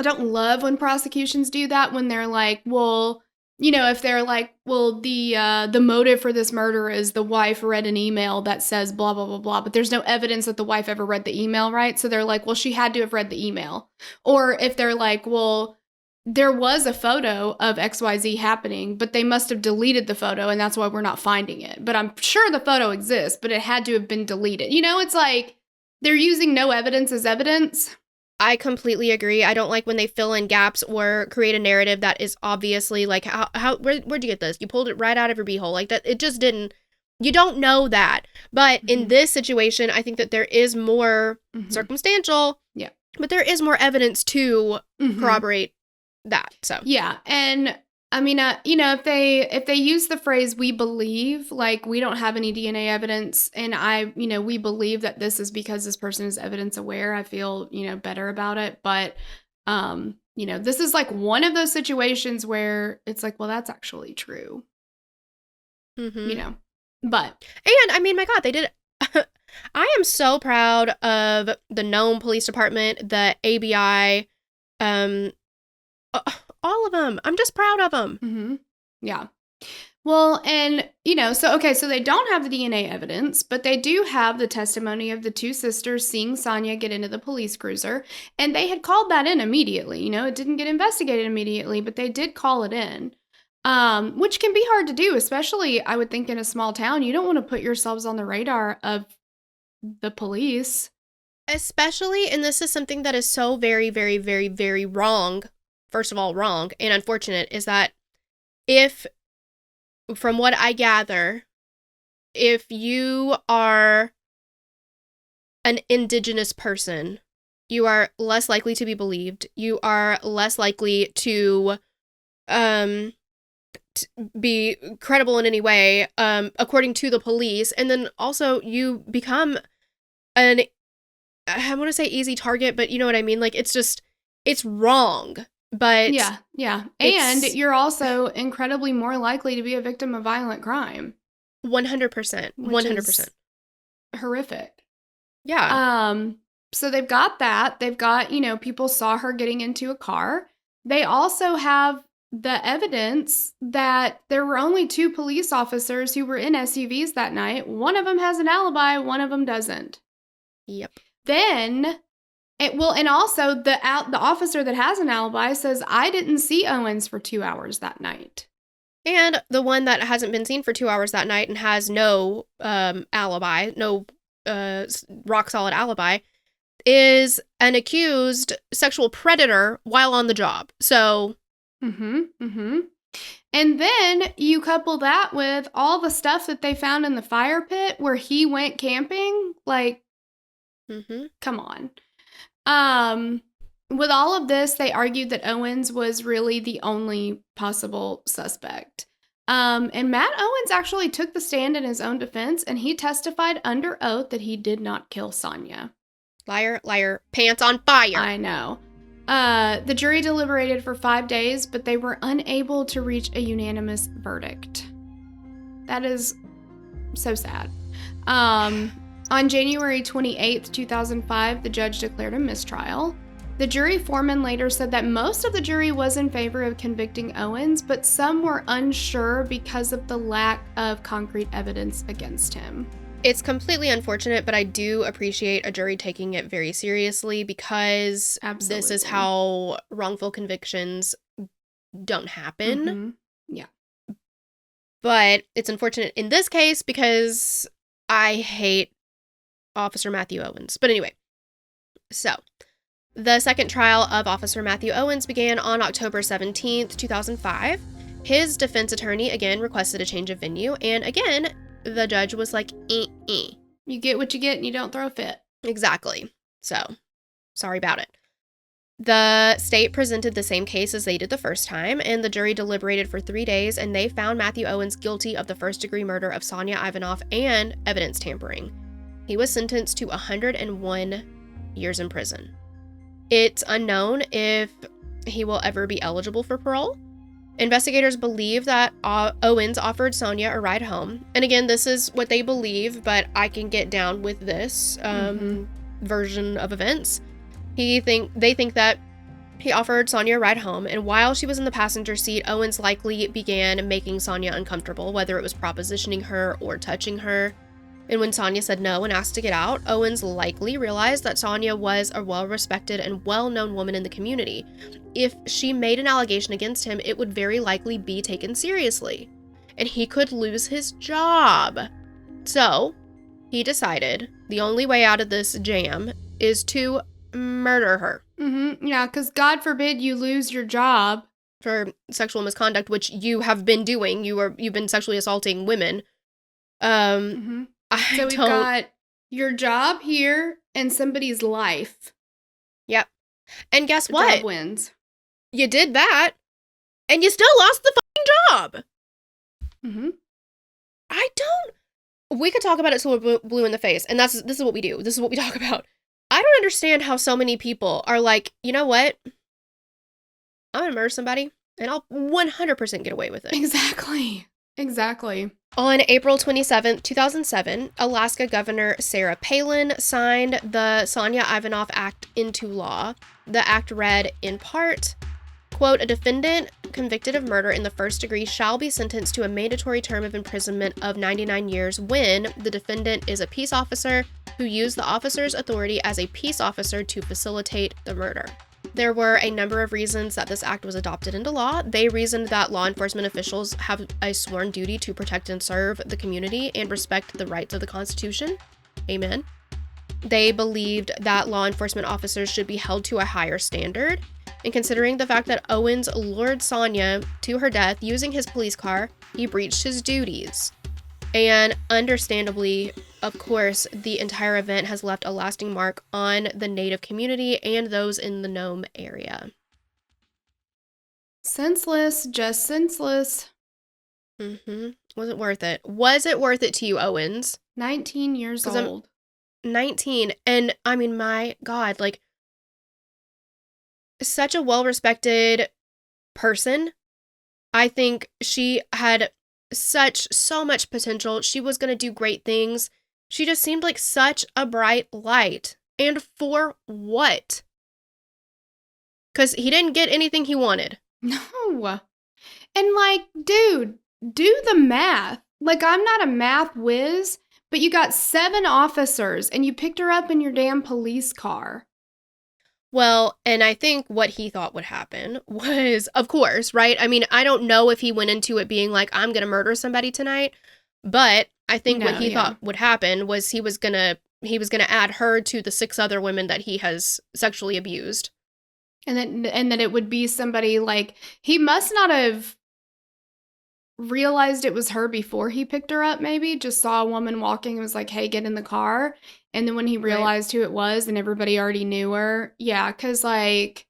don't love when prosecutions do that, when they're like, well, you know, if they're like, well, the motive for this murder is the wife read an email that says blah, blah, blah, blah, but there's no evidence that the wife ever read the email, right? So they're like, well, she had to have read the email. Or if they're like, well, there was a photo of XYZ happening, but they must have deleted the photo, and that's why we're not finding it. But I'm sure the photo exists, but it had to have been deleted. You know, it's like they're using no evidence as evidence. I completely agree. I don't like when they fill in gaps or create a narrative that is obviously like, where'd you get this? You pulled it right out of your beehole. Like that, it just didn't. You don't know that. But in this situation, I think that there is more circumstantial. Yeah. But there is more evidence to corroborate that. So yeah, and I mean, you know, if they use the phrase "we believe," like we don't have any DNA evidence, and we believe that this is because this person is evidence aware, I feel, better about it. But this is like one of those situations where it's like, well, that's actually true. But and I mean, my God, they did. I am so proud of the Nome Police Department, the ABI, all of them. I'm just proud of them. Yeah. Well, and, so they don't have the DNA evidence, but they do have the testimony of the two sisters seeing Sonya get into the police cruiser. And they had called that in immediately. It didn't get investigated immediately, but they did call it in, which can be hard to do, especially, I would think, in a small town. You don't want to put yourselves on the radar of the police. Especially, and this is something that is so very, very, very, very wrong. First of all, wrong and unfortunate is that from what I gather, if you are an Indigenous person, you are less likely to be believed. You are less likely to be credible in any way, according to the police. And then also you become I want to say easy target, but you know what I mean? Like, it's wrong. But yeah. And you're also incredibly more likely to be a victim of violent crime. 100%. 100%. Horrific. Yeah. So they've got that. They've got, people saw her getting into a car. They also have the evidence that there were only two police officers who were in SUVs that night. One of them has an alibi, one of them doesn't. Yep. Then and also the officer that has an alibi says, I didn't see Owens for 2 hours that night. And the one that hasn't been seen for 2 hours that night and has no alibi, no rock solid alibi, is an accused sexual predator while on the job. So. And then you couple that with all the stuff that they found in the fire pit where he went camping. Like, come on. With all of this, they argued that Owens was really the only possible suspect. And Matt Owens actually took the stand in his own defense, and he testified under oath that he did not kill Sonya. Liar, liar, pants on fire. I know. The jury deliberated for 5 days, but they were unable to reach a unanimous verdict. That is so sad. On January 28th, 2005, the judge declared a mistrial. The jury foreman later said that most of the jury was in favor of convicting Owens, but some were unsure because of the lack of concrete evidence against him. It's completely unfortunate, but I do appreciate a jury taking it very seriously because This is how wrongful convictions don't happen. Yeah. But it's unfortunate in this case because I hate Officer Matthew Owens. But anyway, so the second trial of Officer Matthew Owens began on October 17th, 2005. His defense attorney again requested a change of venue, and again, the judge was like, You get what you get and you don't throw a fit. Exactly. So, sorry about it. The state presented the same case as they did the first time, and the jury deliberated for 3 days, and they found Matthew Owens guilty of the first-degree murder of Sonya Ivanoff and evidence tampering. He was sentenced to 101 years in prison. It's unknown if he will ever be eligible for parole. Investigators believe that Owens offered Sonya a ride home. And again, this is what they believe, but I can get down with this version of events. They think that he offered Sonya a ride home, and while she was in the passenger seat, Owens likely began making Sonya uncomfortable, whether it was propositioning her or touching her. And when Sonya said no and asked to get out, Owens likely realized that Sonya was a well-respected and well-known woman in the community. If she made an allegation against him, it would very likely be taken seriously, and he could lose his job. So, he decided the only way out of this jam is to murder her. Yeah, because God forbid you lose your job for sexual misconduct, which you have been doing. You've been sexually assaulting women. So we've got your job here and somebody's life. Yep. And guess The what? job wins. You did that, and you still lost the fucking job. We could talk about it till we're blue in the face, and this is what we do. This is what we talk about. I don't understand how so many people are like, you know what? I'm gonna murder somebody, and I'll 100% get away with it. Exactly. On April 27, 2007, Alaska Governor Sarah Palin signed the Sonya Ivanoff Act into law. The act read, in part, quote, a defendant convicted of murder in the first degree shall be sentenced to a mandatory term of imprisonment of 99 years when the defendant is a peace officer who used the officer's authority as a peace officer to facilitate the murder. There were a number of reasons that this act was adopted into law. They reasoned that law enforcement officials have a sworn duty to protect and serve the community and respect the rights of the Constitution. Amen. They believed that law enforcement officers should be held to a higher standard. And considering the fact that Owens lured Sonya to her death using his police car, he breached his duties. And understandably, of course, the entire event has left a lasting mark on the Native community and those in the Nome area. Senseless, just senseless. Was it worth it? Was it worth it to you, Owens? 19 years old. 19. And I mean, my God, like, such a well-respected person. I think she had so much potential. She was going to do great things. She just seemed like such a bright light. And for what? Because he didn't get anything he wanted. No. And like, dude, do the math. Like, I'm not a math whiz, but you got 7 officers and you picked her up in your damn police car. Well, and I think what he thought would happen was, of course, right? I mean, I don't know if he went into it being like, I'm going to murder somebody tonight, but I think what he thought would happen was he was going to add her to the 6 other women that he has sexually abused. And that it would be somebody like, he must not have realized it was her before he picked her up, maybe just saw a woman walking and was like, hey, get in the car. And then when he realized who it was and everybody already knew her. Yeah, because like,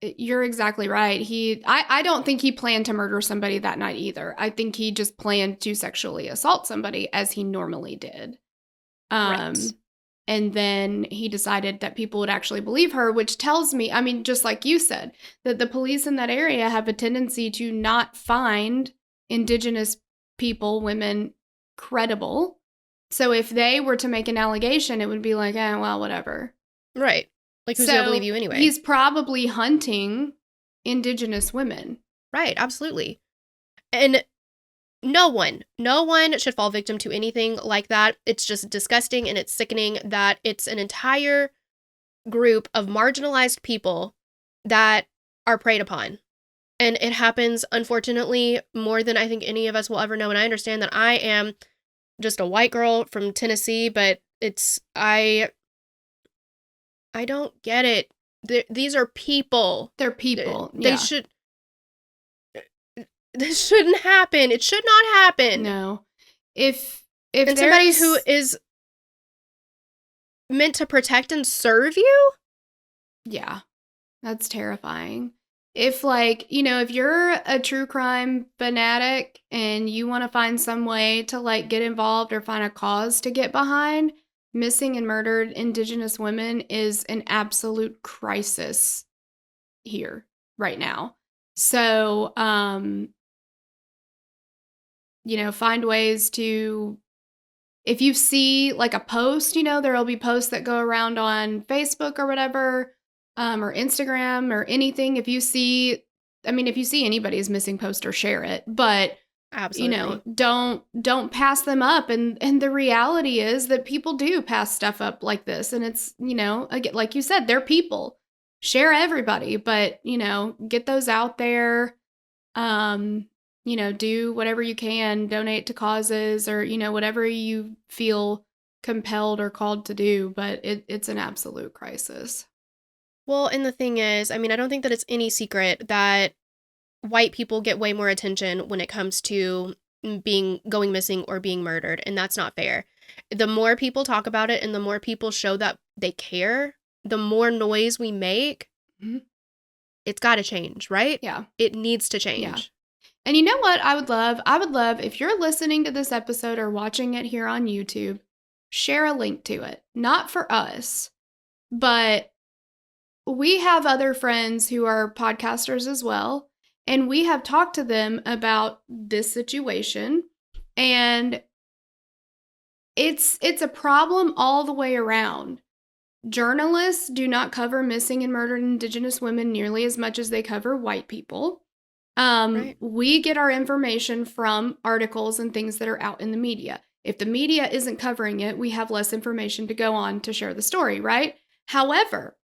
you're exactly right. I don't think he planned to murder somebody that night either. I think he just planned to sexually assault somebody as he normally did. Right. And then he decided that people would actually believe her, which tells me, I mean, just like you said, that the police in that area have a tendency to not find Indigenous people, women, credible. So if they were to make an allegation, it would be like, well, whatever. Right. Like, who's going to believe you anyway? He's probably hunting Indigenous women. Right, absolutely. And no one should fall victim to anything like that. It's just disgusting and it's sickening that it's an entire group of marginalized people that are preyed upon. And it happens, unfortunately, more than I think any of us will ever know. And I understand that I am just a white girl from Tennessee, but I don't get it. These are people. They're people. This shouldn't happen. It should not happen. No. If somebody who is meant to protect and serve you? Yeah. That's terrifying. If, like, if you're a true crime fanatic and you want to find some way to, like, get involved or find a cause to get behind, missing and murdered Indigenous women is an absolute crisis here right now. So, find ways to, if you see like a post, there'll be posts that go around on Facebook or whatever, or Instagram or anything. If you see anybody's missing post, or share it, but Absolutely. don't pass them up. And the reality is that people do pass stuff up like this, and it's, again, like you said, they're people. Share everybody, but get those out there. Do whatever you can, donate to causes, or whatever you feel compelled or called to do, but it's an absolute crisis. Well, and the thing is, I don't think that it's any secret that white people get way more attention when it comes to going missing or being murdered, and that's not fair. The more people talk about it and the more people show that they care, the more noise we make. Mhm. It's got to change, right? Yeah. It needs to change. Yeah. And you know what I would love? I would love if you're listening to this episode or watching it here on YouTube, share a link to it. Not for us, but we have other friends who are podcasters as well, and we have talked to them about this situation, and it's a problem all the way around. Journalists do not cover missing and murdered Indigenous women nearly as much as they cover white people. Right. We get our information from articles and things that are out in the media. If the media isn't covering it, we have less information to go on to share the story, right? However,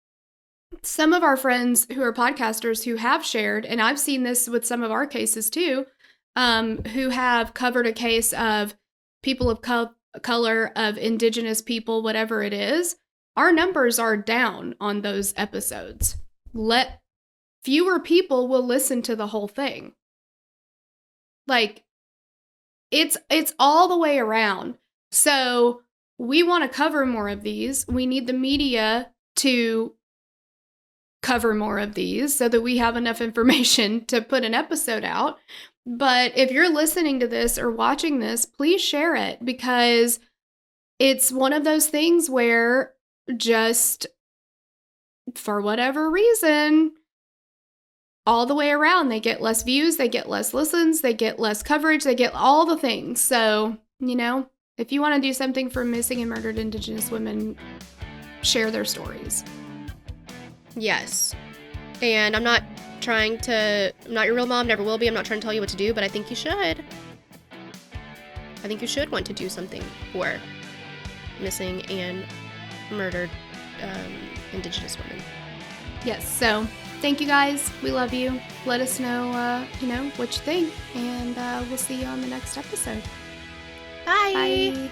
some of our friends who are podcasters who have shared, and I've seen this with some of our cases too, who have covered a case of people of color, of Indigenous people, whatever it is, our numbers are down on those episodes. Fewer people will listen to the whole thing. Like, it's all the way around. So we want to cover more of these. We need the media to cover more of these so that we have enough information to put an episode out. But if you're listening to this or watching this, please share it, because it's one of those things where, just for whatever reason, all the way around, they get less views, they get less listens, they get less coverage, they get all the things. So, if you want to do something for missing and murdered Indigenous women, share their stories. Yes. And I'm not your real mom, never will be. I'm not trying to tell you what to do, but I think you should. I think you should want to do something for missing and murdered Indigenous women. Yes, so thank you guys. We love you. Let us know, what you think, and we'll see you on the next episode. Bye. Bye.